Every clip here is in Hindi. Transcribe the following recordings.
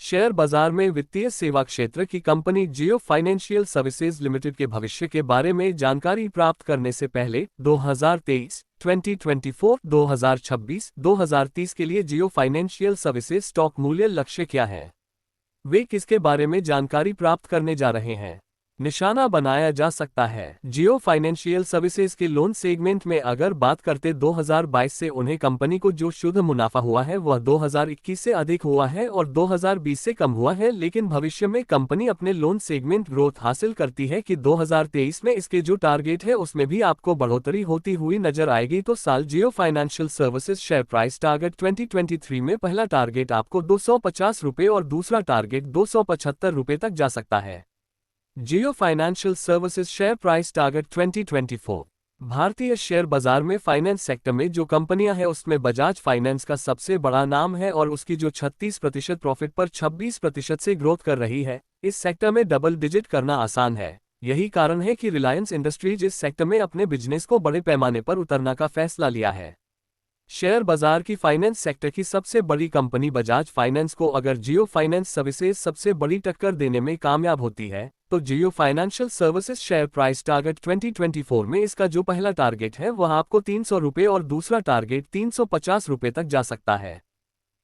शेयर बाजार में वित्तीय सेवा क्षेत्र की कंपनी जियो फाइनेंशियल सर्विसेज लिमिटेड के भविष्य के बारे में जानकारी प्राप्त करने से पहले 2023, 2024, 2026, 2030 के लिए जियो फाइनेंशियल सर्विसेज स्टॉक मूल्य लक्ष्य क्या है? वे किसके बारे में जानकारी प्राप्त करने जा रहे हैं? निशाना बनाया जा सकता है। जियो फाइनेंशियल सर्विसेज के लोन सेगमेंट में अगर बात करते 2022 से उन्हें कंपनी को जो शुद्ध मुनाफा हुआ है वह 2021 से अधिक हुआ है और 2020 से कम हुआ है, लेकिन भविष्य में कंपनी अपने लोन सेगमेंट ग्रोथ हासिल करती है कि 2023 में इसके जो टारगेट है उसमें भी आपको बढ़ोतरी होती हुई नजर आएगी। तो साल Jio Financial Services share price target 2023 में पहला टारगेट आपको 250 रुपये और दूसरा टारगेट 275 रुपये तक जा सकता है। Jio Financial Services share price target 2024। भारतीय शेयर बाजार में फाइनेंस सेक्टर में जो कंपनियां हैं उसमें बजाज फाइनेंस का सबसे बड़ा नाम है और उसकी जो 36% प्रॉफिट पर 26% से ग्रोथ कर रही है। इस सेक्टर में डबल डिजिट करना आसान है। यही कारण है कि रिलायंस इंडस्ट्रीज इस सेक्टर में अपने बिजनेस को बड़े पैमाने पर उतरना का फैसला लिया है। शेयर बाजार की फाइनेंस सेक्टर की सबसे बड़ी कंपनी बजाज फाइनेंस को अगर जियो फाइनेंस सर्विसेज सबसे बड़ी टक्कर देने में कामयाब होती है तो Jio Financial Services share price target 2024 में इसका जो पहला टारगेट है वह आपको 300 रुपये और दूसरा टारगेट 350 रुपये तक जा सकता है।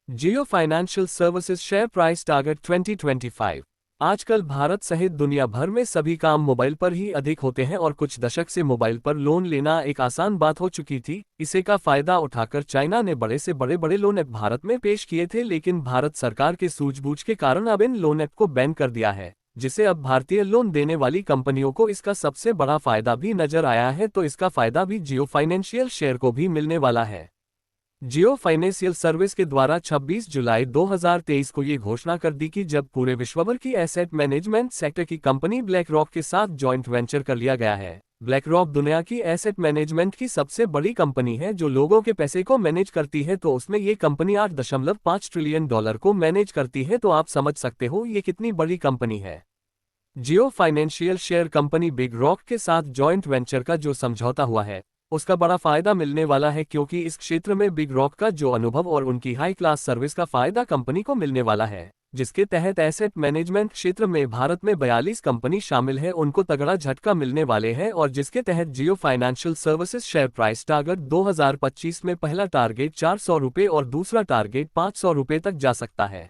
Jio Financial Services share price target 2025। आजकल भारत सहित दुनिया भर में सभी काम मोबाइल पर ही अधिक होते हैं और कुछ दशक से मोबाइल पर लोन लेना एक आसान बात हो चुकी थी। इसे का फायदा उठाकर चाइना ने बड़े से बड़े लोन ऐप भारत में पेश किए थे, लेकिन भारत सरकार के सूझबूझ के कारण अब इन लोन ऐप को बैन कर दिया है, जिसे अब भारतीय लोन देने वाली कंपनियों को इसका सबसे बड़ा फायदा भी नजर आया है। तो इसका फायदा भी जियो फाइनेंशियल शेयर को भी मिलने वाला है। जियो फाइनेंशियल सर्विस के द्वारा 26 जुलाई 2023 को ये घोषणा कर दी कि जब पूरे विश्वभर की एसेट मैनेजमेंट सेक्टर की कंपनी ब्लैक रॉक के साथ जॉइंट वेंचर कर लिया गया है। ब्लैक रॉक दुनिया की एसेट मैनेजमेंट की सबसे बड़ी कंपनी है जो लोगों के पैसे को मैनेज करती है, तो उसमें ये कंपनी $8.5 ट्रिलियन को मैनेज करती है। तो आप समझ सकते हो ये कितनी बड़ी कंपनी है। Jio financial share company big rock के साथ जॉइंट वेंचर का जो समझौता हुआ है उसका बड़ा फायदा मिलने वाला है, क्योंकि इस क्षेत्र में बिग रॉक का जो अनुभव और उनकी हाई क्लास सर्विस का फायदा कंपनी को मिलने वाला है, जिसके तहत एसेट मैनेजमेंट क्षेत्र में भारत में 42 कंपनी शामिल है, उनको तगड़ा झटका मिलने वाले हैं और जिसके तहत Jio Financial Services share price target 2025 में पहला टारगेट 400 रुपये और दूसरा टारगेट 500 रुपये तक जा सकता है।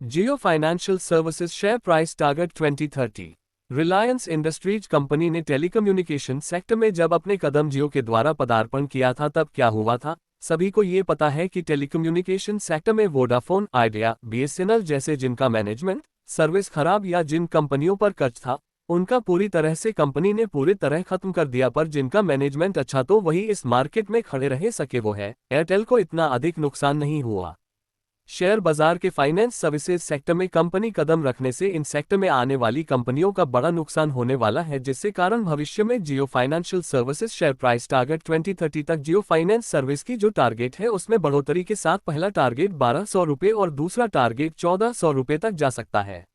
Jio Financial Services share price target 2030। Reliance Industries company ने टेलीकम्युनिकेशन सेक्टर में जब अपने कदम जियो के द्वारा पदार्पण किया था तब क्या हुआ था? सभी को ये पता है कि टेलीकम्युनिकेशन सेक्टर में वोडाफोन, आइडिया, बीएसएनएल जैसे जिनका मैनेजमेंट सर्विस खराब या जिन कंपनियों पर कर्ज था उनका पूरी तरह से कंपनी ने पूरी तरह खत्म कर दिया, पर जिनका मैनेजमेंट अच्छा तो वही इस मार्केट में खड़े रह सके, वो है एयरटेल को इतना अधिक नुकसान नहीं हुआ। शेयर बाजार के फाइनेंस सर्विसेज सेक्टर में कंपनी कदम रखने से इन सेक्टर में आने वाली कंपनियों का बड़ा नुकसान होने वाला है, जिससे कारण भविष्य में Jio Financial Services share price target 2030 तक जियो फाइनेंस सर्विस की जो टारगेट है उसमें बढ़ोतरी के साथ पहला टारगेट 1200 रुपये और दूसरा टारगेट 1400 रुपये तक जा सकता है।